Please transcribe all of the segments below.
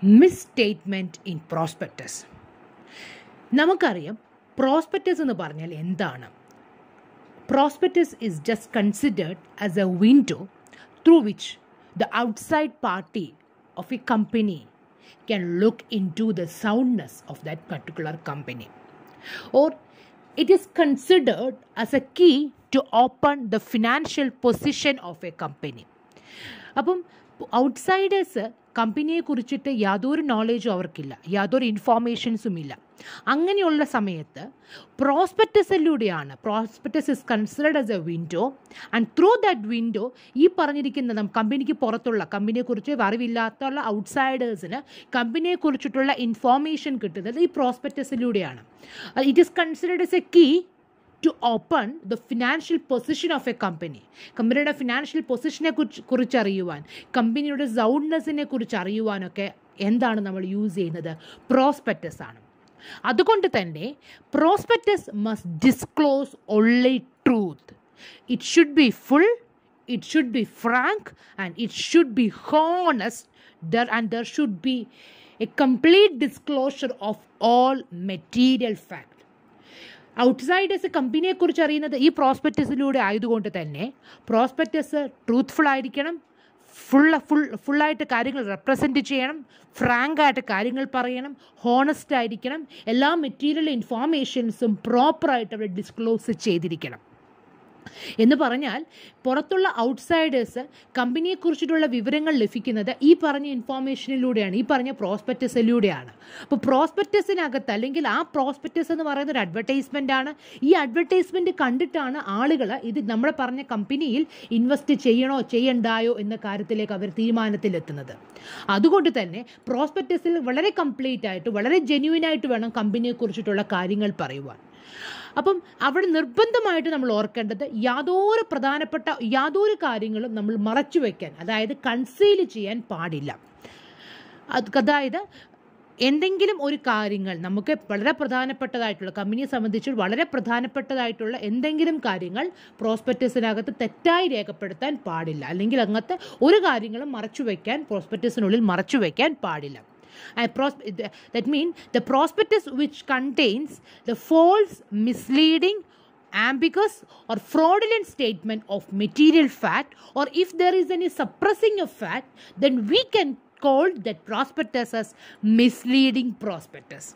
misstatement in prospectus. നമുക്കറിയാം prospectus എന്ന് പറഞ്ഞാൽ എന്താണ്. Prospectus is just considered as a window through which the outside party of a company can look into the soundness of that particular company, or it is considered as a key to open the financial position of a company. അപ്പം outsiders കമ്പനിയെ കുറിച്ചിട്ട് യാതൊരു നോളേജും അവർക്കില്ല, യാതൊരു ഇൻഫോർമേഷൻസും ഇല്ല. അങ്ങനെയുള്ള സമയത്ത് പ്രോസ്പെക്ടസിലൂടെയാണ്, prospectus is considered as a window, and through that window ഈ പറഞ്ഞിരിക്കുന്ന കമ്പനിക്ക് പുറത്തുള്ള, കമ്പനിയെക്കുറിച്ച് അറിവില്ലാത്തുള്ള ഔട്ട്സൈഡേഴ്സിന് കമ്പനിയെക്കുറിച്ചിട്ടുള്ള ഇൻഫോർമേഷൻ കിട്ടുന്നത് ഈ പ്രോസ്പെക്ടസിലൂടെയാണ്. It is considered as a key to open the financial position of a company. കമ്പനിയുടെ ഫിനാൻഷ്യൽ പൊസിഷനെ കുറിച്ച് അറിയുവാൻ, കമ്പനിയുടെ സൗണ്ട്നെസ്സിനെ കുറിച്ച് അറിയുവാനൊക്കെ എന്താണ് നമ്മൾ യൂസ് ചെയ്യുന്നത്? പ്രോസ്പെക്ടസ് ആണ്. അതുകൊണ്ട് തന്നെ prospectus must disclose only truth. It should be full, it should be frank, and it should be honest, and there should be a complete disclosure of all material facts. Outsiders കമ്പനിയെക്കുറിച്ച് അറിയുന്നത് ഈ ആയതുകൊണ്ട് തന്നെ prospectus truthful ആയിരിക്കണം, ഫുള്ളായിട്ട് കാര്യങ്ങൾ represent ചെയ്യണം, ഫ്രാങ്കായിട്ട് കാര്യങ്ങൾ പറയണം, ഹോണസ്റ്റ് ആയിരിക്കണം, എല്ലാ മെറ്റീരിയൽ ഇൻഫോർമേഷൻസും പ്രോപ്പറായിട്ട് അവർ ഡിസ്ക്ലോസ് ചെയ്തിരിക്കണം. എന്ന് പറഞ്ഞാൽ പുറത്തുള്ള ഔട്ട്സൈഡേഴ്സ് കമ്പനിയെക്കുറിച്ചിട്ടുള്ള വിവരങ്ങൾ ലഭിക്കുന്നത് ഈ പറഞ്ഞ ഇൻഫോർമേഷനിലൂടെയാണ്, ഈ പറഞ്ഞ പ്രോസ്പെക്ടസിലൂടെയാണ്. അപ്പോൾ പ്രോസ്പെക്ടസിനകത്ത്, അല്ലെങ്കിൽ ആ പ്രോസ്പെക്ടസ് എന്ന് പറയുന്ന ഒരു അഡ്വർടൈസ്മെൻ്റ് ആണ്. ഈ അഡ്വർടൈസ്മെൻറ്റ് കണ്ടിട്ടാണ് ആളുകൾ ഇത് നമ്മുടെ പറഞ്ഞ കമ്പനിയിൽ ഇൻവെസ്റ്റ് ചെയ്യണോ ചെയ്യണ്ടായോ എന്ന കാര്യത്തിലേക്ക് അവർ തീരുമാനത്തിലെത്തുന്നത്. അതുകൊണ്ട് തന്നെ പ്രോസ്പെക്ടസിൽ വളരെ കംപ്ലീറ്റ് ആയിട്ട്, വളരെ ജെന്യുവിനായിട്ട് വേണം കമ്പനിയെക്കുറിച്ചിട്ടുള്ള കാര്യങ്ങൾ പറയുവാൻ. അപ്പം അവിടെ നിർബന്ധമായിട്ട് നമ്മൾ ഓർക്കേണ്ടത് യാതൊരു കാര്യങ്ങളും നമ്മൾ മറച്ചു വയ്ക്കാൻ, അതായത് കൺസീൽ ചെയ്യാൻ പാടില്ല. അതായത് എന്തെങ്കിലും ഒരു കാര്യങ്ങൾ നമുക്ക് വളരെ പ്രധാനപ്പെട്ടതായിട്ടുള്ള, കമ്പനിയെ സംബന്ധിച്ച് വളരെ പ്രധാനപ്പെട്ടതായിട്ടുള്ള എന്തെങ്കിലും കാര്യങ്ങൾ പ്രോസ്പെക്ടസിനകത്ത് തെറ്റായി രേഖപ്പെടുത്താൻ പാടില്ല, അല്ലെങ്കിൽ അങ്ങനത്തെ ഒരു കാര്യങ്ങളും മറച്ചു വയ്ക്കാൻ, പ്രോസ്പെക്ടസിനുള്ളിൽ മറച്ചു വയ്ക്കാൻ പാടില്ല. That means the prospectus which contains the false, misleading, ambiguous or fraudulent statement of material fact, or if there is any suppressing of fact, then we can call that prospectus as misleading prospectus.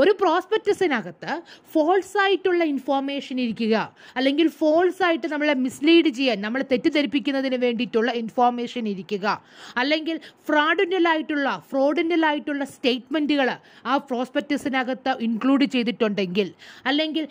ഒരു പ്രോസ്പെക്ടസിനകത്ത് false ആയിട്ടുള്ള information ഇരിക്കുക, അല്ലെങ്കിൽ false ആയിട്ട് നമ്മളെ mislead ചെയ്യാൻ, നമ്മളെ തെറ്റിദ്ധരിപ്പിക്കുന്നതിന് വേണ്ടിയിട്ടുള്ള information ഇരിക്കുക, അല്ലെങ്കിൽ ഫ്രോഡൻ്റലായിട്ടുള്ള സ്റ്റേറ്റ്മെൻറ്റുകൾ ആ പ്രോസ്പെക്ടസിനകത്ത് ഇൻക്ലൂഡ് ചെയ്തിട്ടുണ്ടെങ്കിൽ, അല്ലെങ്കിൽ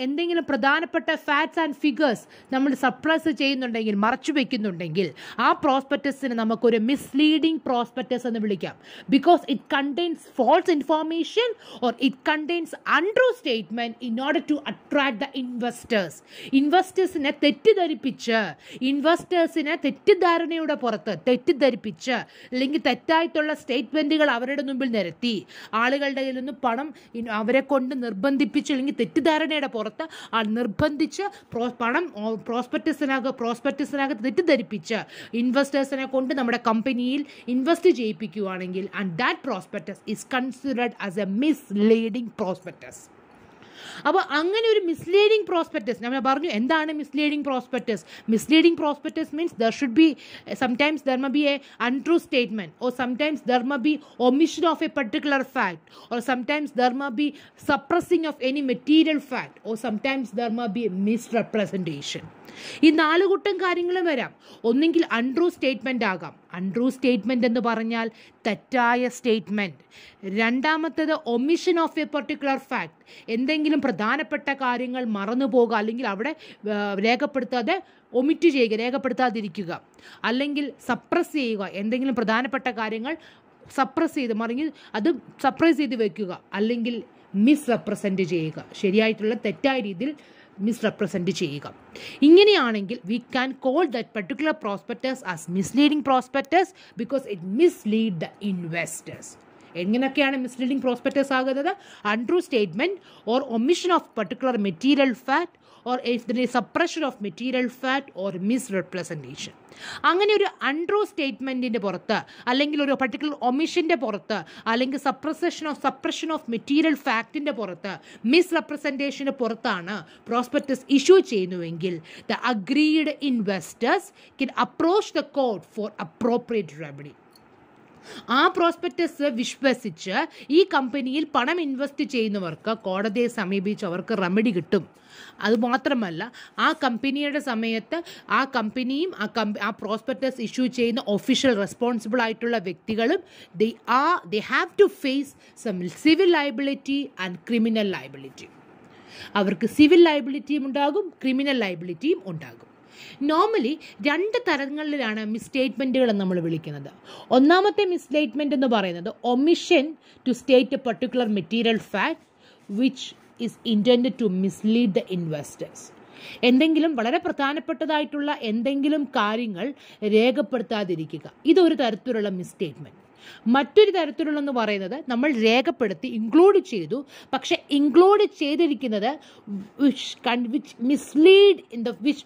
എന്തെങ്കിലും പ്രധാനപ്പെട്ട ഫാക്ട്സ് ആൻഡ് ഫിഗേഴ്സ് നമ്മൾ സപ്രസ് ചെയ്യുന്നുണ്ടെങ്കിൽ, മറച്ചു വയ്ക്കുന്നുണ്ടെങ്കിൽ, ആ പ്രോസ്പെക്ടസിന് നമുക്കൊരു മിസ്ലീഡിംഗ് പ്രോസ്പെക്ടസ് എന്ന് വിളിക്കാം. Because it contains false information or it contains untrue statement in order to attract the investors. ഇൻവെസ്റ്റേഴ്സിനെ തെറ്റിദ്ധരിപ്പിച്ച്, ഇൻവെസ്റ്റേഴ്സിനെ തെറ്റിദ്ധാരണയുടെ പുറത്ത് തെറ്റിദ്ധരിപ്പിച്ച്, അല്ലെങ്കിൽ തെറ്റായിട്ടുള്ള സ്റ്റേറ്റ്മെൻറ്റുകൾ അവരുടെ മുമ്പിൽ നിരത്തി ആളുകളുടെ കയ്യിൽ നിന്ന് പണം അവരെ കൊണ്ട് നിർബന്ധിപ്പിച്ച്, അല്ലെങ്കിൽ തെറ്റിദ്ധാരണയുടെ പുറത്ത് നിർബന്ധിച്ച് പണം പ്രോസ്പെക്ടസിനകത്ത് തെറ്റിദ്ധരിപ്പിച്ച് ഇൻവെസ്റ്റേഴ്സിനെ കൊണ്ട് നമ്മുടെ കമ്പനിയിൽ ഇൻവെസ്റ്റ് ചെയ്യിപ്പിക്കുകയാണെങ്കിൽ, and that prospectus is considered as a misleading prospectus. അപ്പോൾ അങ്ങനെ ഒരു മിസ്ലീഡിംഗ് പ്രോസ്പെക്ടസ് നമ്മൾ പറഞ്ഞു. എന്താണ് misleading prospectus? Misleading prospectus means there should B sometimes there may be A untrue statement, or sometimes there may be omission of A particular fact, or sometimes there may be suppressing of any material fact, or sometimes there may be misrepresentation. ഈ 4 കൂട്ടം കാര്യങ്ങളും വരാം. ഒന്നെങ്കിൽ untrue statement ആകാം. Untrue statement എന്ന് പറഞ്ഞാൽ തെറ്റായ statement. രണ്ടാമത്തേത് omission of A particular fact, എന്തെങ്കിലും പ്രധാനപ്പെട്ട കാര്യങ്ങൾ മറന്നു പോകുക, അല്ലെങ്കിൽ അവിടെ ഒമിറ്റ് ചെയ്യുക, രേഖപ്പെടുത്താതിരിക്കുക, അല്ലെങ്കിൽ സപ്രസ് ചെയ്യുക, എന്തെങ്കിലും പ്രധാനപ്പെട്ട കാര്യങ്ങൾ സപ്രസ് ചെയ്ത് വെക്കുക, അല്ലെങ്കിൽ മിസ്റെപ്രസെൻറ്റ് ചെയ്യുക, ശരിയായിട്ടുള്ള തെറ്റായ രീതിയിൽ മിസ്റെപ്രസെൻറ്റ് ചെയ്യുക. ഇങ്ങനെയാണെങ്കിൽ we can call that particular prospectus as misleading prospectus because it mislead the investors. എങ്ങനെയൊക്കെയാണ് മിസ്ലീഡിംഗ് പ്രോസ്പെക്ടസ് ആകുന്നത്? Untrue statement, or omission of particular material fact, or if there is suppression of material fact or misrepresentation. അങ്ങനെ ഒരു untrue സ്റ്റേറ്റ്മെൻറ്റിൻ്റെ പുറത്ത്, അല്ലെങ്കിൽ ഒരു particular ഒമിഷൻ്റെ പുറത്ത്, അല്ലെങ്കിൽ suppression of material ഫാക്റ്റിൻ്റെ പുറത്ത്, മിസ്റെപ്രസെൻറ്റേഷൻ്റെ പുറത്താണ് പ്രോസ്പെക്ടസ് ഇഷ്യൂ ചെയ്യുന്നുവെങ്കിൽ the aggrieved investors can approach the court for appropriate remedy. ആ പ്രോസ്പെക്ടസ് വിശ്വസിച്ച് ഈ കമ്പനിയിൽ പണം ഇൻവെസ്റ്റ് ചെയ്യുന്നവർക്ക് കോടതിയെ സമീപിച്ച് അവർക്ക് റെമഡി കിട്ടും. അതുമാത്രമല്ല, ആ കമ്പനിയുടെ സമയത്ത് ആ കമ്പനിയും ആ പ്രോസ്പെക്ടസ് ഇഷ്യൂ ചെയ്യുന്ന ഒഫീഷ്യൽ റെസ്പോൺസിബിൾ ആയിട്ടുള്ള വ്യക്തികളും they have to face some civil liability and criminal liability. അവർക്ക് സിവിൽ ലയബിലിറ്റിയും ഉണ്ടാകും, ക്രിമിനൽ ലയബിലിറ്റിയും ഉണ്ടാകും. നോർമലി 2 തരങ്ങളിലാണ് മിസ്സ്റ്റേറ്റ്മെൻറ്റുകൾ നമ്മൾ വിളിക്കുന്നത്. ഒന്നാമത്തെ മിസ്സ്റ്റേറ്റ്മെൻറ്റ് എന്ന് പറയുന്നത് omission to state a particular material fact which is intended to mislead the investors. എന്തെങ്കിലും വളരെ പ്രധാനപ്പെട്ടതായിട്ടുള്ള എന്തെങ്കിലും കാര്യങ്ങൾ രേഖപ്പെടുത്താതിരിക്കുക, ഇതൊരു തരത്തിലുള്ള മിസ്സ്റ്റേറ്റ്മെൻറ്റ്. മറ്റൊരു തരത്തിലുള്ളതെന്ന് പറയുന്നത് നമ്മൾ രേഖപ്പെടുത്തി ഇൻക്ലൂഡ് ചെയ്തു, പക്ഷെ ഇൻക്ലൂഡ് ചെയ്തിരിക്കുന്നത്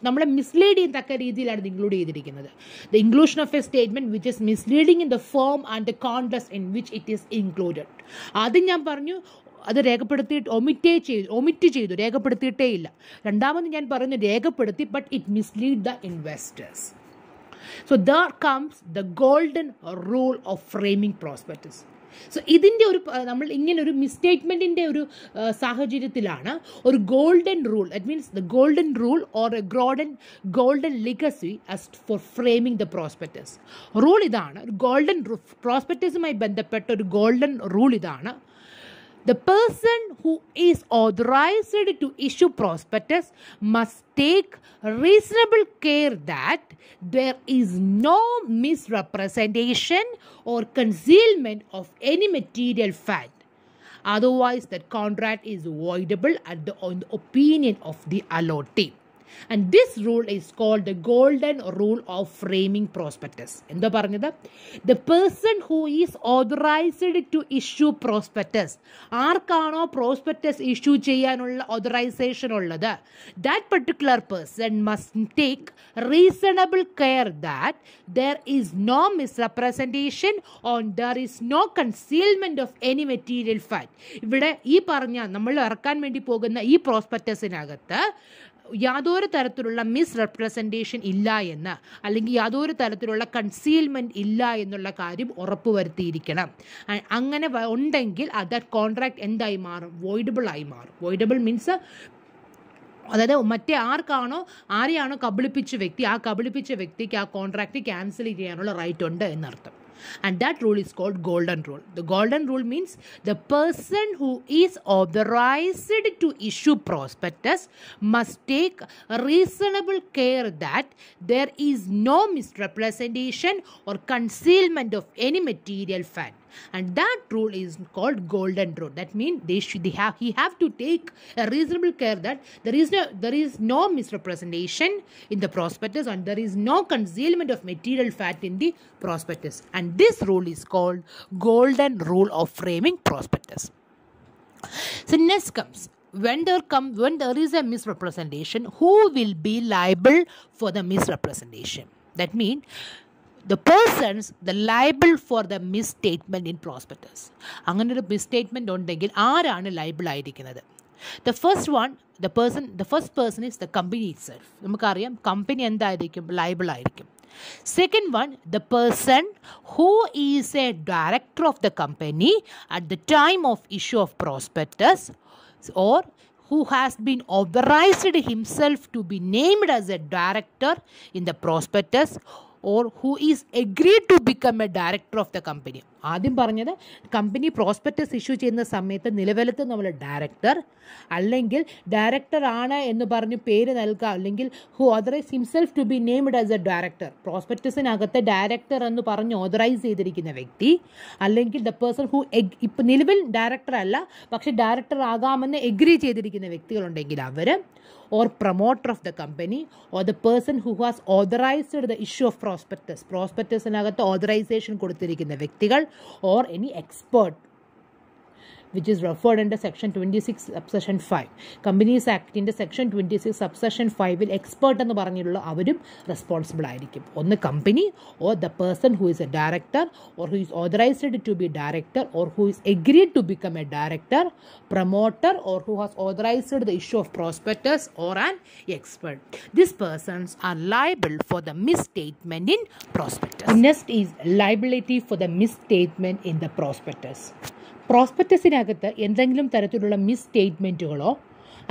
നമ്മളെ മിസ്ലീഡ് ചെയ്യത്തക്ക രീതിയിലാണ് ഇൻക്ലൂഡ് ചെയ്തിരിക്കുന്നത്. The inclusion of A statement which is misleading in the form and the context in which it is included. ആദ്യം ഞാൻ പറഞ്ഞു അത് ഒമിറ്റ് ചെയ്തു, രേഖപ്പെടുത്തിയിട്ടേ ഇല്ല. രണ്ടാമത് ഞാൻ പറഞ്ഞു രേഖപ്പെടുത്തി, but it mislead the investors. So there comes the golden rule of framing prospectus. So ഇതിൻ്റെ നമ്മൾ ഇങ്ങനെ ഒരു മിസ്സ്റ്റേറ്റ്മെൻറ്റിൻ്റെ ഒരു സാഹചര്യത്തിലാണ് ഒരു golden rule, that means the golden rule or a golden legacy as for framing the prospectus. Rule ഇതാണ്, ഒരു ഗോൾഡൻ പ്രോസ്പെക്ടസുമായി ബന്ധപ്പെട്ട ഒരു ഗോൾഡൻ റൂൾ ഇതാണ്. The person who is authorized to issue prospectus must take reasonable care that there is no misrepresentation or concealment of any material fact. Otherwise, that contract is voidable on the opinion of the allottee. And this rule is called the golden rule of framing prospectus. എന്താ പറഞ്ഞത്? The person who is authorized to issue prospectus, ആർക്കാണോ prospectus issue ചെയ്യാനുള്ള authorisation ഉള്ളത്, that particular person must take reasonable care that there is no misrepresentation or there is no concealment of any material fact. ഇവിടെ ഈ പറഞ്ഞ നമ്മൾ ഇറക്കാൻ വേണ്ടി പോകുന്ന ഈ പ്രോസ്പെക്ടസിനകത്ത് യാതൊരു തരത്തിലുള്ള മിസ്റെപ്രസെൻറ്റേഷൻ ഇല്ല എന്ന്, അല്ലെങ്കിൽ യാതൊരു തരത്തിലുള്ള കൺസീൽമെൻറ്റ് ഇല്ല എന്നുള്ള കാര്യം ഉറപ്പുവരുത്തിയിരിക്കണം. അങ്ങനെ ഉണ്ടെങ്കിൽ ദാറ്റ് കോൺട്രാക്ട് എന്തായി മാറും? വോയിഡബിൾ ആയി മാറും. വോയിഡബിൾ മീൻസ് അതായത് ആരെയാണോ കബളിപ്പിച്ച വ്യക്തി, ആ കബളിപ്പിച്ച വ്യക്തിക്ക് ആ കോൺട്രാക്ട് ക്യാൻസൽ ചെയ്യാനുള്ള റൈറ്റ് ഉണ്ട് എന്നർത്ഥം. And that rule is called golden rule. The golden rule means the person who is authorized to issue prospectus must take reasonable care that there is no misrepresentation or concealment of any material fact. And that rule is called golden rule. That means he have to take a reasonable care that there is no misrepresentation in the prospectus and there is no concealment of material fact in the prospectus. And this rule is called golden rule of framing prospectus. So next comes when there is a misrepresentation, who will be liable for the misrepresentation? That means the liable for the misstatement in prospectus. അങ്ങനെ ഒരു മിസ്സ്റ്റേറ്റ്മെന്റ് ഉണ്ടെങ്കിൽ ആരാണ് liable ആയിരിക്കുന്നത്? The first person is the company itself. നമുക്കറിയാം company എന്തായിരിക്കും? Liable ആയിരിക്കും. Second one, the person who is a director of the company at the time of issue of prospectus, or who has been authorized himself to be named as a director in the prospectus, or who is agreed to become a director of the company. ആദ്യം പറഞ്ഞത് company prospectus issue ചെയ്യുന്ന സമയത്ത് നിലവിലത്തെ നമ്മൾ director, അല്ലെങ്കിൽ director ആണ് എന്ന് പറഞ്ഞ് പേര് നൽകുക, അല്ലെങ്കിൽ who authorise himself to be named as a director, പ്രോസ്പെക്ടസിനകത്ത് ഡയറക്ടർ എന്ന് പറഞ്ഞ് ഓതറൈസ് ചെയ്തിരിക്കുന്ന വ്യക്തി, അല്ലെങ്കിൽ ദ പേഴ്സൺ ഹു ഇപ്പം നിലവിൽ ഡയറക്ടർ അല്ല പക്ഷെ ഡയറക്ടർ ആകാമെന്ന് എഗ്രി ചെയ്തിരിക്കുന്ന വ്യക്തികളുണ്ടെങ്കിൽ അവർ, or promoter of the company, or the person who has authorized the issue of prospectusനകത്ത് authorization കൊടുത്തിരിക്കുന്ന വ്യക്തികൾ, or any expert. which is referred under section 26 subsection 5. Companies Act in the section 26 subsection 5 will expert എന്ന് പറഞ്ഞിട്ടുള്ള അവരും responsible ആയിരിക്കും. ഒന്ന് company or the person who is a director or who is authorized to be director or who is agreed to become a director, promoter or who has authorized the issue of prospectus or an expert. These persons are liable for the misstatement in prospectus. Next is liability for the misstatement in the prospectus. പ്രോസ്പെക്ടസിനകത്ത് എന്തെങ്കിലും തരത്തിലുള്ള മിസ്സ്റ്റേറ്റ്മെൻറ്റുകളോ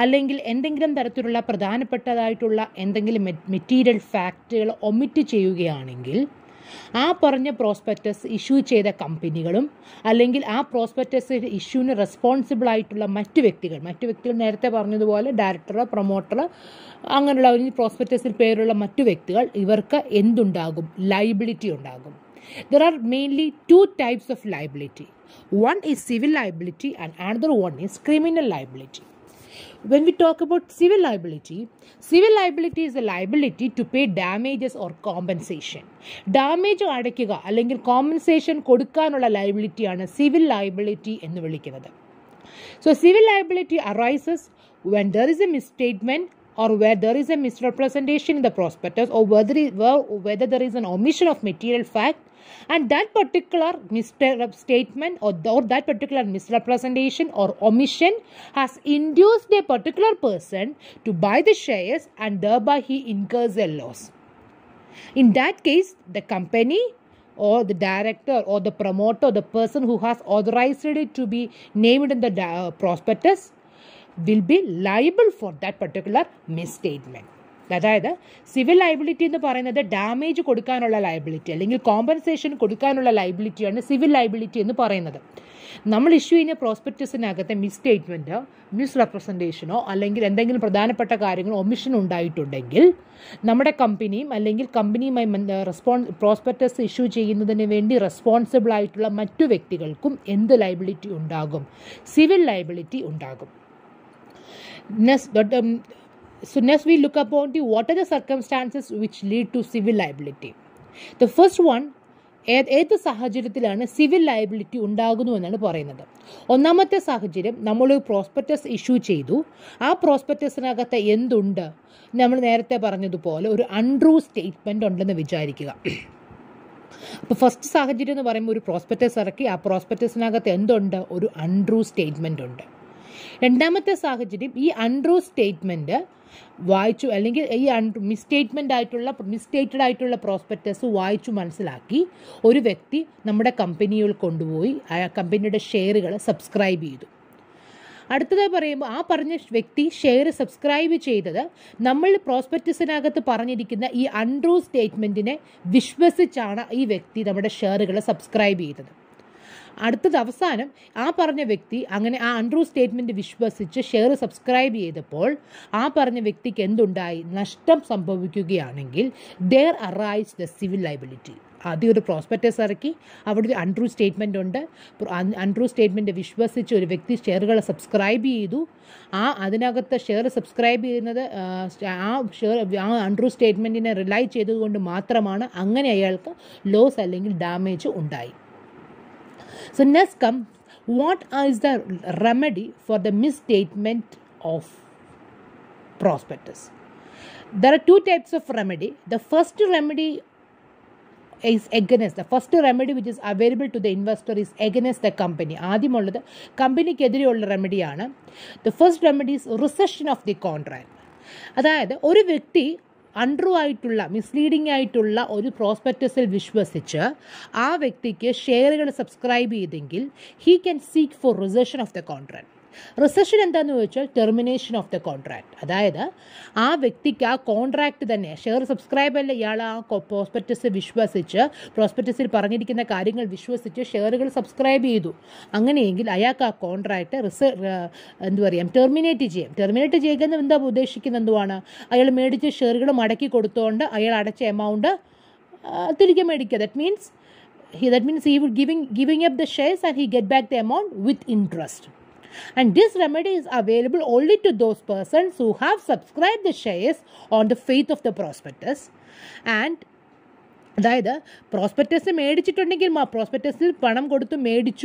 അല്ലെങ്കിൽ എന്തെങ്കിലും തരത്തിലുള്ള പ്രധാനപ്പെട്ടതായിട്ടുള്ള എന്തെങ്കിലും material ഫാക്റ്റുകൾ omit ചെയ്യുകയാണെങ്കിൽ ആ പറഞ്ഞ prospectus issue ചെയ്ത കമ്പനികളും അല്ലെങ്കിൽ ആ പ്രോസ്പെക്ടസ് ഇഷ്യൂവിന് റെസ്പോൺസിബിൾ ആയിട്ടുള്ള മറ്റു വ്യക്തികൾ നേരത്തെ പറഞ്ഞതുപോലെ ഡയറക്ടർ, പ്രൊമോട്ടർ, അങ്ങനെയുള്ള ഒരു പ്രോസ്പെക്ടസിൽ പേരുള്ള മറ്റു വ്യക്തികൾ ഇവർക്ക് എന്തുണ്ടാകും? ലയബിലിറ്റി ഉണ്ടാകും. There are mainly two types of liability. One is civil liability and another one is criminal liability. When we talk about civil liability is a liability to pay damages or compensation. Damage അടയ്ക്കുക അല്ലെങ്കിൽ compensation കൊടുക്കാനുള്ള ലയബിലിറ്റിയാണ് civil liability എന്ന് വിളിക്കുന്നത്. So civil liability arises when there is a misstatement or where there is a misrepresentation in the prospectus or whether there is an omission of material fact and that particular misstatement or that particular misrepresentation or omission has induced a particular person to buy the shares and thereby he incurs a loss. In that case, the company or the director or the promoter or the person who has authorized it to be named in the prospectus will be liable for that particular misstatement. അതായത് civil liability എന്ന് പറയുന്നത് damage കൊടുക്കാനുള്ള liability അല്ലെങ്കിൽ compensation കൊടുക്കാനുള്ള ലയബിലിറ്റിയാണ് civil liability എന്ന് പറയുന്നത്. നമ്മൾ issue ചെയ്യുന്ന പ്രോസ്പെക്ടസിനകത്തെ മിസ്സ്റ്റേറ്റ്മെൻറ്റോ മിസ്റെപ്രസെൻറ്റേഷനോ അല്ലെങ്കിൽ എന്തെങ്കിലും പ്രധാനപ്പെട്ട കാര്യങ്ങളോ ഒമിഷൻ ഉണ്ടായിട്ടുണ്ടെങ്കിൽ നമ്മുടെ കമ്പനിയും അല്ലെങ്കിൽ കമ്പനിയുമായി പ്രോസ്പെക്ടസ് ഇഷ്യൂ ചെയ്യുന്നതിന് വേണ്ടി റെസ്പോൺസിബിൾ ആയിട്ടുള്ള മറ്റു വ്യക്തികൾക്കും എന്ത് ലയബിലിറ്റി ഉണ്ടാകും? സിവിൽ ലയബിലിറ്റി ഉണ്ടാകും. So next we look upon what are the circumstances which lead to civil liability. The first one, ഏത് സാഹചര്യത്തിലാണ് സിവിൽ ലയബിലിറ്റി ഉണ്ടാകുന്നു എന്നാണ് പറയുന്നത്. ഒന്നാമത്തെ സാഹചര്യം, നമ്മളൊരു പ്രോസ്പെക്ടസ് ഇഷ്യൂ ചെയ്തു, ആ പ്രോസ്പെക്ടസിനകത്ത് എന്തുണ്ട്? നമ്മൾ നേരത്തെ പറഞ്ഞതുപോലെ ഒരു അൺട്രൂ സ്റ്റേറ്റ്മെൻറ്റ് ഉണ്ടെന്ന് വിചാരിക്കുക. അപ്പോൾ ഫസ്റ്റ് സാഹചര്യം എന്ന് പറയുമ്പോൾ ഒരു പ്രോസ്പെക്ടസ് ഇറക്കി, ആ പ്രോസ്പെക്ടസിനകത്ത് എന്തുണ്ട്? ഒരു അൺട്രൂ സ്റ്റേറ്റ്മെൻറ്റ് ഉണ്ട്. രണ്ടാമത്തെ സാഹചര്യം, ഈ അൺട്രൂ സ്റ്റേറ്റ്മെൻറ്റ് വായിച്ചു അല്ലെങ്കിൽ ഈ മിസ്റ്റേറ്റഡ് ആയിട്ടുള്ള പ്രോസ്പെക്ടസ് വായിച്ചു മനസ്സിലാക്കി ഒരു വ്യക്തി നമ്മുടെ കമ്പനിയിൽ കൊണ്ടുപോയി ആ കമ്പനിയുടെ ഷെയറുകൾ സബ്സ്ക്രൈബ് ചെയ്തു. അടുത്തതായി പറയുമ്പോൾ ആ പറഞ്ഞ വ്യക്തി ഷെയർ സബ്സ്ക്രൈബ് ചെയ്തത് നമ്മൾ പ്രോസ്പെക്ടസിനകത്ത് പറഞ്ഞിരിക്കുന്ന ഈ അൺട്രൂ സ്റ്റേറ്റ്മെൻറ്റിനെ വിശ്വസിച്ചാണ് ഈ വ്യക്തി നമ്മുടെ ഷെയറുകൾ സബ്സ്ക്രൈബ് ചെയ്തത്. അടുത്തത് അവസാനം ആ പറഞ്ഞ വ്യക്തി അങ്ങനെ ആ അൺട്രൂ സ്റ്റേറ്റ്മെൻറ്റ് വിശ്വസിച്ച് ഷെയർ സബ്സ്ക്രൈബ് ചെയ്തപ്പോൾ ആ പറഞ്ഞ വ്യക്തിക്ക് എന്തുണ്ടായി? നഷ്ടം സംഭവിക്കുകയാണെങ്കിൽ there arise the civil liability. ആദ്യം ഒരു പ്രോസ്പെക്ടസ് ഇറക്കി, അവിടെ ഒരു അൺട്രൂ സ്റ്റേറ്റ്മെൻ്റ് ഉണ്ട്. അൺട്രൂ സ്റ്റേറ്റ്മെൻറ്റ് വിശ്വസിച്ച് ഒരു വ്യക്തി ഷെയറുകൾ സബ്സ്ക്രൈബ് ചെയ്തു. അതിനകത്ത് ഷെയർ സബ്സ്ക്രൈബ് ചെയ്യുന്നത് ആ അൺട്രൂ സ്റ്റേറ്റ്മെൻറ്റിനെ റിലൈ ചെയ്തതുകൊണ്ട് മാത്രമാണ് അങ്ങനെ അയാൾക്ക് ലോസ് അല്ലെങ്കിൽ ഡാമേജ് ഉണ്ടായി. So next comes, what is the remedy for the misstatement of prospectus? There are two types of remedy. The first remedy is against, the first remedy which is available to the investor is against the company. ആദ്യമുള്ളത് കമ്പനിക്കെതിരെയുള്ള റെമഡിയാണ്. The first remedy is rescission of the contract. അതായത് ഒരു വ്യക്തി untrue ആയിട്ടുള്ള misleading ആയിട്ടുള്ള ഒരു പ്രോസ്പെക്ടസിൽ വിശ്വസിച്ച് ആ വ്യക്തിക്ക് ഷെയറുകൾ സബ്സ്ക്രൈബ് ചെയ്തെങ്കിൽ he can seek for rescission of the contract. Rescission എന്താണെന്ന് ചോദിച്ചാൽ ടെർമിനേഷൻ ഓഫ് ദ കോൺട്രാക്ട്. അതായത് ആ വ്യക്തിക്ക് ആ കോൺട്രാക്ട് തന്നെ ഷെയർ സബ്സ്ക്രൈബ് അല്ല, ഇയാൾ ആ പ്രോസ്പെക്ടസ് വിശ്വസിച്ച് പ്രോസ്പെക്ടസിൽ പറഞ്ഞിരിക്കുന്ന കാര്യങ്ങൾ വിശ്വസിച്ച് ഷെയറുകൾ സബ്സ്ക്രൈബ് ചെയ്തു. അങ്ങനെയെങ്കിൽ അയാൾക്ക് ആ കോൺട്രാക്ട് ടെർമിനേറ്റ് ചെയ്യാം. ടെർമിനേറ്റ് ചെയ്യുക എന്താ ഉദ്ദേശിക്കുന്നത്? എന്തുവാണ്? അയാൾ മേടിച്ച ഷെയറുകൾ മടക്കി കൊടുത്തുകൊണ്ട് അയാൾ അടച്ച എമൗണ്ട് തിരികെ മേടിക്കുക. That means he would giving up the shares and he get back the amount with interest. And this remedy is available only to those persons who have subscribed the shares on the faith of the prospectus and അതായത് prospectus മേടിച്ചിട്ടുണ്ടെങ്കിൽ പ്രോസ്പെക്ടസിൽ പണം കൊടുത്ത്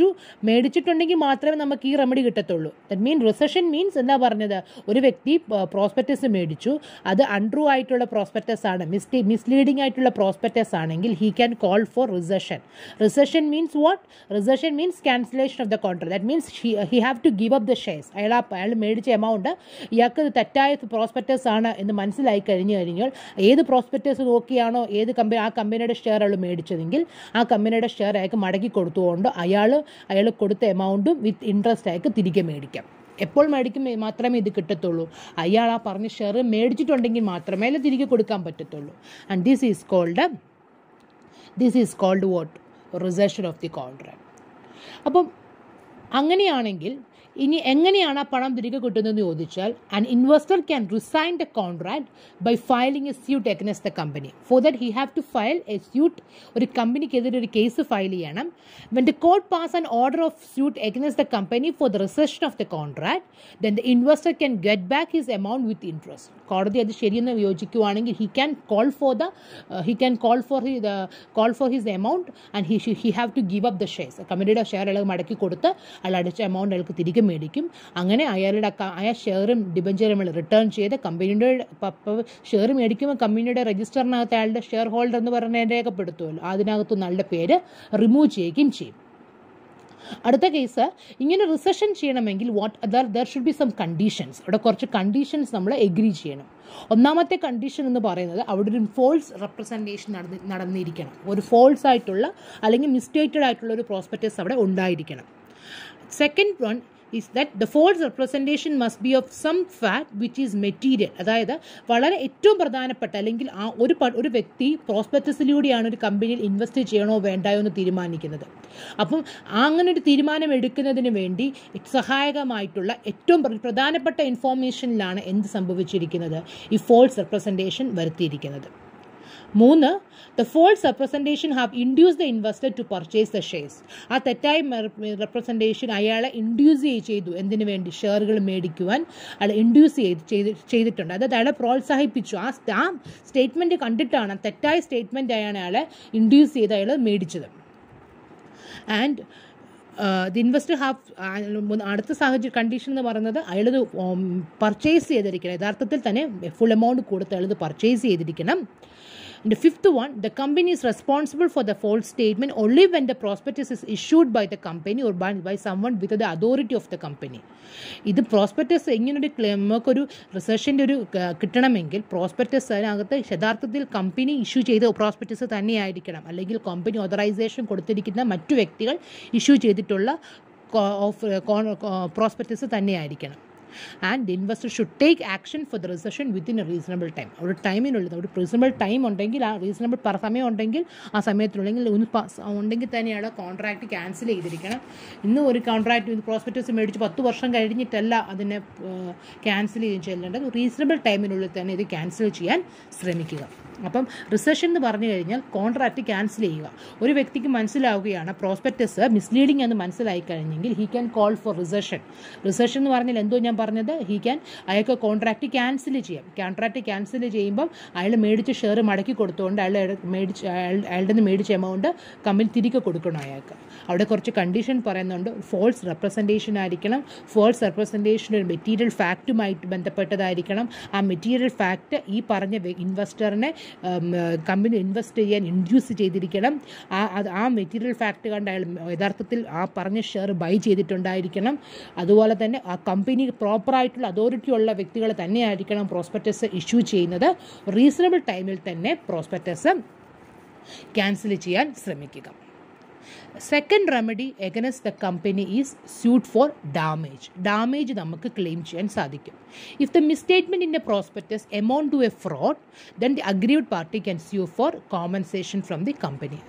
മേടിച്ചിട്ടുണ്ടെങ്കിൽ മാത്രമേ നമുക്ക് ഈ remedy കിട്ടത്തുള്ളൂ. That mean recession means എന്താ പറഞ്ഞത്, ഒരു വ്യക്തി പ്രോസ്പെക്ടസ് മേടിച്ചു, അത് അൺട്രൂ ആയിട്ടുള്ള പ്രോസ്പെക്ടസ് ആണ്, മിസ്ലീഡിംഗ് ആയിട്ടുള്ള പ്രോസ്പെക്ടസ് ആണെങ്കിൽ he can call for rescission. Rescission means what? Rescission means cancellation of the contract. That means he have to give up the shares. അയാൾ മേടിച്ച എമൗണ്ട് ഇയാൾക്ക് തെറ്റായ പ്രോസ്പെക്ടസ് ആണ് എന്ന് മനസ്സിലായി കഴിഞ്ഞാൽ ഏത് പ്രോസ്പെക്ടസ് നോക്കിയാണോ ആ കമ്പനിയുടെ ഷെയർ അയാൾ മേടിച്ചതെങ്കിൽ ആ കമ്പനിയുടെ ഷെയർ അയാൾക്ക് മടക്കി കൊടുത്തുകൊണ്ട് അയാൾ കൊടുത്ത എമൗണ്ടും വിത്ത് ഇൻട്രസ്റ്റ് അയാൾക്ക് തിരികെ മേടിക്കാം. എപ്പോൾ മേടിക്കും മാത്രമേ ഇത് കിട്ടത്തുള്ളൂ? അയാൾ ആ പറഞ്ഞ ഷെയർ മേടിച്ചിട്ടുണ്ടെങ്കിൽ മാത്രമേ അത് തിരികെ കൊടുക്കാൻ പറ്റത്തുള്ളൂ. And this is called what? Rescission of the contract. അപ്പം അങ്ങനെയാണെങ്കിൽ ഇനി എങ്ങനെയാണ് ആ പണം തിരികെ കിട്ടുന്നതെന്ന് ചോദിച്ചാൽ, an investor can resign the contract by filing a suit against the company. For that he have to file a suit. ഒരു കമ്പനിക്കെതിരെ ഒരു കേസ് ഫയൽ ചെയ്യണം. When the court pass an order of suit against the company for the rescission of the contract, then the investor can get back his amount with interest. കോടതി അത് ശരിയെന്ന് യോജിക്കുവാണെങ്കിൽ he can call for his amount and he have to give up the shares. കമ്പനിയുടെ share അയാൾ മടക്കി കൊടുത്ത് അയാൾ അടിച്ച എമൗണ്ട് അയാൾക്ക് തിരികെ മേടിക്കും. അങ്ങനെ അയാൾ ഷെയറും ഡിബഞ്ചറും റിട്ടേൺ ചെയ്ത് കമ്പനിയുടെ ഷെയർ മേടിക്കുമ്പോൾ കമ്പനിയുടെ രജിസ്റ്ററിനകത്ത് അയാളുടെ ഷെയർ ഹോൾഡർ എന്ന് പറഞ്ഞ രേഖപ്പെടുത്തുമല്ലോ, അതിനകത്ത് നല്ല പേര് റിമൂവ് ചെയ്യുകയും ചെയ്യും. അടുത്ത കേസ്, ഇങ്ങനെ റിസഷൻ ചെയ്യണമെങ്കിൽ there should be some conditions. അവിടെ കുറച്ച് കണ്ടീഷൻസ് നമ്മൾ എഗ്രി ചെയ്യണം. ഒന്നാമത്തെ കണ്ടീഷൻ എന്ന് പറയുന്നത് അവിടെ ഒരു ഫോൾസ് റെപ്രസെൻറ്റേഷൻ നടന്നിരിക്കണം. ഒരു ഫോൾസ് ആയിട്ടുള്ള അല്ലെങ്കിൽ മിസ്റ്റേക്കഡ് ആയിട്ടുള്ള ഒരു പ്രോസ്പെക്ടസ് അവിടെ ഉണ്ടായിരിക്കണം. Second one is that the false representation must be of some fact which is material. അതായത് വളരെ ഏറ്റവും പ്രധാനപ്പെട്ട അല്ലെങ്കിൽ ആ ഒരു വ്യക്തി പ്രോസ്പെക്ടസിലൂടെയാണ് ഒരു കമ്പനിയിൽ ഇൻവെസ്റ്റ് ചെയ്യണോ വേണ്ടായോ എന്ന് തീരുമാനിക്കുന്നത്. അപ്പം അങ്ങനെ ഒരു തീരുമാനം എടുക്കുന്നതിന് വേണ്ടി സഹായകമായിട്ടുള്ള ഏറ്റവും പ്രധാനപ്പെട്ട ഇൻഫോർമേഷനിലാണ് എന്ത് സംഭവിച്ചിരിക്കുന്നത്? ഈ false representation വരുത്തിയിരിക്കുന്നത്. 3. The false representation have induced the investor to purchase the shares. ആ തെറ്റായ റെപ്രസെൻറ്റേഷൻ അയാളെ ഇൻഡ്യൂസ് ചെയ്തു. എന്തിനു വേണ്ടി? ഷെയറുകൾ മേടിക്കുവാൻ അയാൾ ഇൻഡ്യൂസ് ചെയ്തിട്ടുണ്ട്. അതായത് അയാളെ പ്രോത്സാഹിപ്പിച്ചു. ആ സ്റ്റേറ്റ്മെൻറ്റ് കണ്ടിട്ടാണ്, തെറ്റായ സ്റ്റേറ്റ്മെൻറ്റ് ആയാണ് അയാളെ ഇൻഡ്യൂസ് ചെയ്ത് അയാൾ മേടിച്ചത്. ആൻഡ് ദി ഇൻവെസ്റ്റർ ഹാവ് അടുത്ത കണ്ടീഷൻ എന്ന് പറയുന്നത് അയാളത് പർച്ചേസ് ചെയ്തിരിക്കണം. യഥാർത്ഥത്തിൽ തന്നെ ഫുൾ എമൗണ്ട് കൊടുത്ത് അയാളത് പർച്ചേസ് ചെയ്തിരിക്കണം. And the fifth one, the company is responsible for the false statement only when the prospectus is issued by the company or by someone with the authority of the company. ഇത് prospectus ഇങ്ങനൊരു നമുക്കൊരു റിസർച്ചിൻ്റെ ഒരു കിട്ടണമെങ്കിൽ prospectus അതിനകത്ത് യഥാർത്ഥത്തിൽ company issue ചെയ്ത prospectus തന്നെയായിരിക്കണം, അല്ലെങ്കിൽ company authorisation കൊടുത്തിരിക്കുന്ന മറ്റു വ്യക്തികൾ ഇഷ്യൂ ചെയ്തിട്ടുള്ള prospectus തന്നെയായിരിക്കണം. And the investor should take action for the rescission within a reasonable time. ഒരു ടൈമിനുള്ളത്, ഒരു റീസണബിൾ ടൈം ഉണ്ടെങ്കിൽ, ആ റീസണബിൾ സമയം ഉണ്ടെങ്കിൽ, ആ സമയത്തിനുണ്ടെങ്കിൽ ഉണ്ടെങ്കിൽ തന്നെയാണ് കോൺട്രാക്റ്റ് ക്യാൻസൽ ചെയ്തിരിക്കണം. ഇന്ന് ഒരു കോൺട്രാക്റ്റ് പ്രോസ്പെക്ടസ് മേടിച്ച് 10 വർഷം കഴിഞ്ഞിട്ടല്ല അതിനെ ക്യാൻസൽ ചെയ്യേണ്ടത്. റീസണബിൾ ടൈമിനുള്ളിൽ തന്നെ ഇത് ക്യാൻസൽ ചെയ്യാൻ ശ്രമിക്കുക. അപ്പം റിസഷൻ എന്ന് പറഞ്ഞു കഴിഞ്ഞാൽ കോൺട്രാക്റ്റ് ക്യാൻസൽ ചെയ്യുക. ഒരു വ്യക്തിക്ക് മനസ്സിലാവുകയാണ് പ്രോസ്പെക്ടസ് മിസ്ലീഡിംഗ് എന്ന് മനസ്സിലായി കഴിഞ്ഞെങ്കിൽ he can call for rescission. Rescission എന്ന് പറഞ്ഞാൽ എന്തോ ഞാൻ പറഞ്ഞത്, അയാൾക്ക് കോൺട്രാക്റ്റ് ക്യാൻസൽ ചെയ്യാം. കോൺട്രാക്റ്റ് ക്യാൻസൽ ചെയ്യുമ്പം അയാൾ മേടിച്ച ഷെയർ മടക്കി കൊടുത്തുകൊണ്ട് അയാളുടെ നിന്ന് മേടിച്ച എമൗണ്ട് കമ്പനി തിരികെ കൊടുക്കണം അയാൾക്ക്. അവിടെ കുറച്ച് കണ്ടീഷൻ പറയുന്നുണ്ട്. ഫോൾസ് റെപ്രസെൻറ്റേഷൻ ആയിരിക്കണം. ഫോൾസ് റെപ്രസെൻറ്റേഷൻ ഒരു മെറ്റീരിയൽ ഫാക്റ്റുമായിട്ട് ബന്ധപ്പെട്ടതായിരിക്കണം. ആ മെറ്റീരിയൽ ഫാക്റ്റ് ഈ പറഞ്ഞ ഇൻവെസ്റ്ററിനെ കമ്പനി ഇൻവെസ്റ്റ് ചെയ്യാൻ ഇൻഡ്യൂസ് ചെയ്തിരിക്കണം. ആ മെറ്റീരിയൽ ഫാക്റ്റ് കണ്ട് അയാൾ യഥാർത്ഥത്തിൽ ആ പറഞ്ഞ ഷെയർ ബൈ ചെയ്തിട്ടുണ്ടായിരിക്കണം. അതുപോലെ തന്നെ ആ കമ്പനി പ്രോപ്പറായിട്ടുള്ള അതോറിറ്റി ഉള്ള വ്യക്തികൾ തന്നെയായിരിക്കണം പ്രോസ്പെക്ടസ് ഇഷ്യൂ ചെയ്യുന്നത്. റീസണബിൾ ടൈമിൽ തന്നെ പ്രോസ്പെക്ടസ് ക്യാൻസൽ ചെയ്യാൻ ശ്രമിക്കുക. Second remedy against the company is suit for damage. Damage നമുക്ക് ക്ലെയിം ചെയ്യാൻ സാധിക്കും. If the misstatement in a prospectus amount to a fraud, then the aggrieved party can sue for compensation from the company.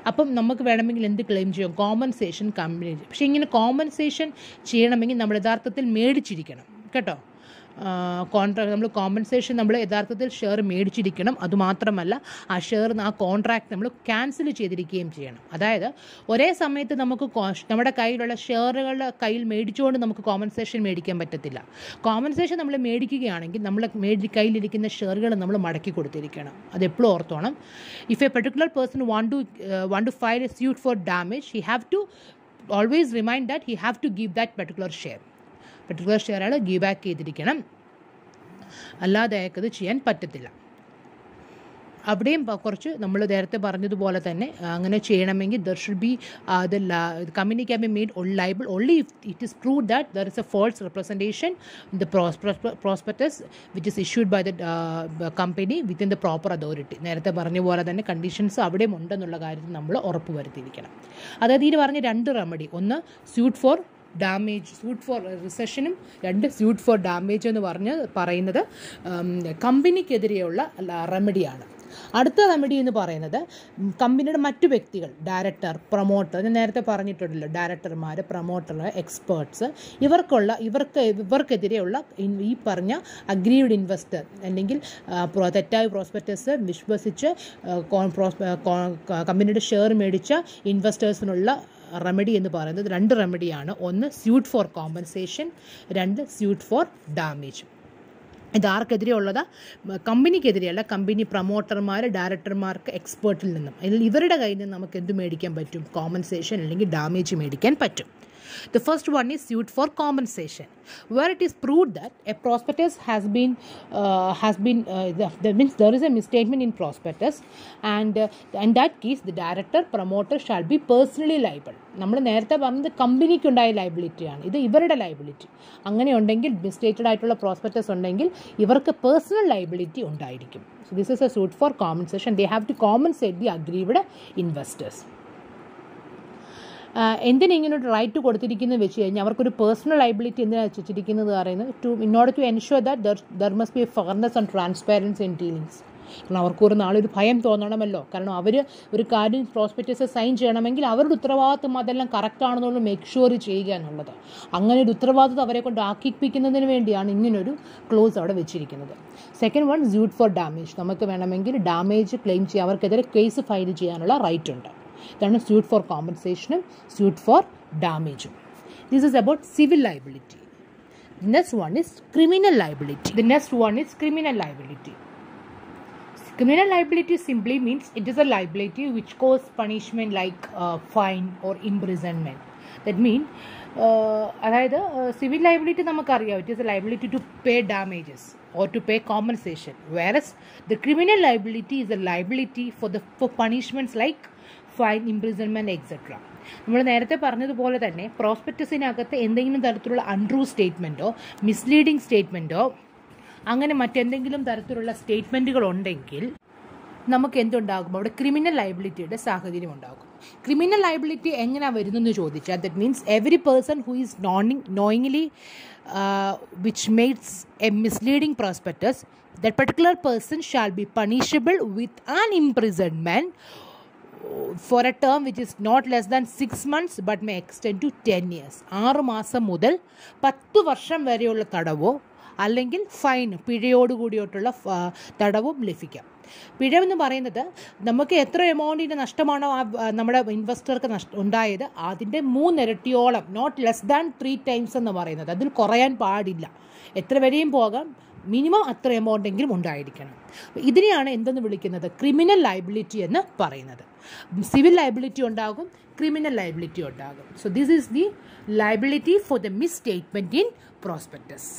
അപ്പം നമുക്ക് വേണമെങ്കിൽ എന്ത് claim ചെയ്യാം? Compensation company. പക്ഷേ ഇങ്ങനെ കോമ്പൻസേഷൻ ചെയ്യണമെങ്കിൽ നമ്മൾ യഥാർത്ഥത്തിൽ മേടിച്ചിരിക്കണം കേട്ടോ. കോൺട്രാക്ട് നമ്മൾ കോമ്പൻസേഷൻ നമ്മൾ യഥാർത്ഥത്തിൽ ഷെയർ മേടിച്ചിരിക്കണം. അതുമാത്രമല്ല ആ ഷെയർ ആ കോൺട്രാക്ട് നമ്മൾ ക്യാൻസൽ ചെയ്തിരിക്കുകയും ചെയ്യണം. അതായത് ഒരേ സമയത്ത് നമുക്ക് നമ്മുടെ കയ്യിലുള്ള ഷെയറുകളുടെ കയ്യിൽ മേടിച്ചുകൊണ്ട് നമുക്ക് കോമ്പൻസേഷൻ മേടിക്കാൻ പറ്റത്തില്ല. കോമ്പൻസേഷൻ നമ്മൾ മേടിക്കുകയാണെങ്കിൽ നമ്മൾ കയ്യിലിരിക്കുന്ന ഷെയറുകൾ നമ്മൾ മടക്കി കൊടുത്തിരിക്കണം. അതെപ്പോഴും ഓർത്തോണം. If a particular person want to file a suit for damage, he have to always remind that he have to give that particular share all give back ചെയ്തിരിക്കണം. അല്ലാതെ അയാൾക്കത് ചെയ്യാൻ പറ്റത്തില്ല. അവിടെയും കുറച്ച് നമ്മൾ നേരത്തെ പറഞ്ഞതുപോലെ തന്നെ അങ്ങനെ ചെയ്യണമെങ്കിൽ there should be the company can be made liable only if it is prove that there is a false representation in the prospectus which is issued by the company within the proper authority. നേരത്തെ പറഞ്ഞ പോലെ തന്നെ conditions അവിടെയും ഉണ്ടെന്നുള്ള കാര്യത്തിൽ നമ്മൾ ഉറപ്പ് വരുത്തിയിരിക്കണം. അതായത് ഈ പറഞ്ഞ 2 റെമഡി, ഒന്ന് suit for damage, suit for റിസഷനും, 2 സ്യൂട്ട് ഫോർ ഡാമേജ് എന്ന് പറയുന്നത് കമ്പനിക്കെതിരെയുള്ള റെമഡിയാണ്. അടുത്ത റെമഡി എന്ന് പറയുന്നത് കമ്പനിയുടെ മറ്റു വ്യക്തികൾ, ഡയറക്ടർ, പ്രൊമോട്ടർ, ഞാൻ നേരത്തെ പറഞ്ഞിട്ടുണ്ടല്ലോ, ഡയറക്ടർമാർ, പ്രൊമോട്ടർ, എക്സ്പേർട്സ്, ഇവർക്കെതിരെയുള്ള ഈ പറഞ്ഞ അഗ്രീഡ് ഇൻവെസ്റ്റർ അല്ലെങ്കിൽ തെറ്റായ പ്രോസ്പെക്ടസ് വിശ്വസിച്ച് കമ്പനിയുടെ ഷെയർ മേടിച്ച ഇൻവെസ്റ്റേഴ്സിനുള്ള റെമഡി എന്ന് പറയുന്നത് 2 റെമഡിയാണ്. ഒന്ന് suit for compensation, 2 suit for damage. ഇത് ആർക്കെതിരെയുള്ളത്? കമ്പനിക്കെതിരെയല്ല, കമ്പനി പ്രൊമോട്ടർമാർ, ഡയറക്ടർമാർക്ക്, എക്സ്പേർട്ടിൽ നിന്നും. ഇവരുടെ കയ്യിൽ നിന്ന് നമുക്ക് എന്ത് മേടിക്കാൻ പറ്റും? കോമ്പൻസേഷൻ അല്ലെങ്കിൽ ഡാമേജ് മേടിക്കാൻ പറ്റും. The first one is suit for compensation, where it is proved that a prospectus has been that means there is a misstatement in prospectus, and in that case the director, promoter shall be personally liable. നമ്മൾ നേരത്തെ പറഞ്ഞത് കമ്പനിക്കുണ്ടായ ലയബിലിറ്റിയാണ്, ഇത് ഇവരുടെ liability. അങ്ങനെ ഉണ്ടെങ്കിൽ മിസ്റ്റേറ്റഡ് ആയിട്ടുള്ള prospectus ഉണ്ടെങ്കിൽ ഇവർക്ക് പേഴ്സണൽ ലയബിലിറ്റി ഉണ്ടായിരിക്കും. So this is a suit for compensation. They have to compensate the aggrieved investors. എന്തിനാ ഇങ്ങനെ ഒരു റൈറ്റ് കൊടുത്തിരിക്കുന്നത് വെച്ച് കഴിഞ്ഞാൽ അവർക്കൊരു പേഴ്സണൽ ലയബിലിറ്റി എന്തിനാണ് വെച്ചിരിക്കുന്നത് പറയുന്നത് in order to ensure that there must be a fairness and transparency in dealings. കാരണം അവർക്കൊരു നാളൊരു ഭയം തോന്നണമല്ലോ. കാരണം അവർ ഒരു കാര്യം പ്രോസ്പെക്ടസ് സൈൻ ചെയ്യണമെങ്കിൽ അവരുടെ ഉത്തരവാദിത്വം അതെല്ലാം കറക്റ്റ് ആണെന്നുള്ള മേക്ക് ഷുവർ ചെയ്യുക എന്നുള്ളത്. അങ്ങനെ ഒരു ഉത്തരവാദിത്വം അവരെ കൊണ്ട് ആക്കിപ്പിക്കുന്നതിന് വേണ്ടിയാണ് ഇങ്ങനൊരു ക്ലോസ് അവിടെ വെച്ചിരിക്കുന്നത്. Second one suit for damage. നമുക്ക് വേണമെങ്കിൽ ഡാമേജ് ക്ലെയിം ചെയ്യാൻ അവർക്കെതിരെ കേസ് ഫയൽ ചെയ്യാനുള്ള റൈറ്റ് ഉണ്ട്. ഇതാണ് സ്യൂട്ട് ഫോർ കോമ്പൻസേഷനും സ്യൂട്ട് ഫോർ ഡാമേജും. This is about civil liability. Next one is criminal liability. The next one is criminal liability. Criminal liability simply means it is a liability which causes punishment like fine or imprisonment. That means അതായത് civil liability നമുക്കറിയാം, it is a liability to pay damages or to pay compensation, whereas the criminal liability is a liability for punishments like fine, imprisonment, etc. നമ്മൾ നേരത്തെ പറഞ്ഞതുപോലെ തന്നെ പ്രോസ്പെക്ടസിനകത്ത് എന്തെങ്കിലും തരത്തിലുള്ള untrue സ്റ്റേറ്റ്മെൻറ്റോ misleading സ്റ്റേറ്റ്മെൻറ്റോ അങ്ങനെ മറ്റെന്തെങ്കിലും തരത്തിലുള്ള സ്റ്റേറ്റ്മെൻറ്റുകൾ ഉണ്ടെങ്കിൽ നമുക്ക് എന്തുണ്ടാകും? അവിടെ ക്രിമിനൽ ലയബിലിറ്റിയുടെ സാഹചര്യം ഉണ്ടാകും. ക്രിമിനൽ ലയബിലിറ്റി എങ്ങനെയാണ് വരുന്നതെന്ന് ചോദിച്ചാൽ that means every person who is knowingly which makes a misleading prospectus, that particular person shall be punishable with an imprisonment for a term which is not less than 6 months but may extend to 10 years. 6 മാസം മുതൽ 10 വർഷം വരെയുള്ള തടവോ അല്ലെങ്കിൽ fine, പിഴയോടുകൂടിയിട്ടുള്ള തടവും ലഭിക്കാം. പിഴവെന്ന് പറയുന്നത് നമുക്ക് എത്ര എമൗണ്ടിൻ്റെ നഷ്ടമാണോ നമ്മുടെ ഇൻവെസ്റ്റർക്ക് ഉണ്ടായത് അതിൻ്റെ 3 ഇരട്ടിയോളം, നോട്ട് ലെസ് ദാൻ 3 times എന്ന് പറയുന്നത്. അതിൽ കുറയാൻ പാടില്ല. എത്ര വരെയും പോകാം, മിനിമം അത്ര എമൗണ്ടെങ്കിലും ഉണ്ടായിരിക്കണം. ഇതിനെയാണ് എന്തെന്ന് വിളിക്കുന്നത്? ക്രിമിനൽ ലയബിലിറ്റി എന്ന് പറയുന്നത്. സിവിൽ ലയബിലിറ്റി ഉണ്ടാകും, ക്രിമിനൽ ലയബിലിറ്റി ഉണ്ടാകും. So this is the liability for the misstatement in prospectus.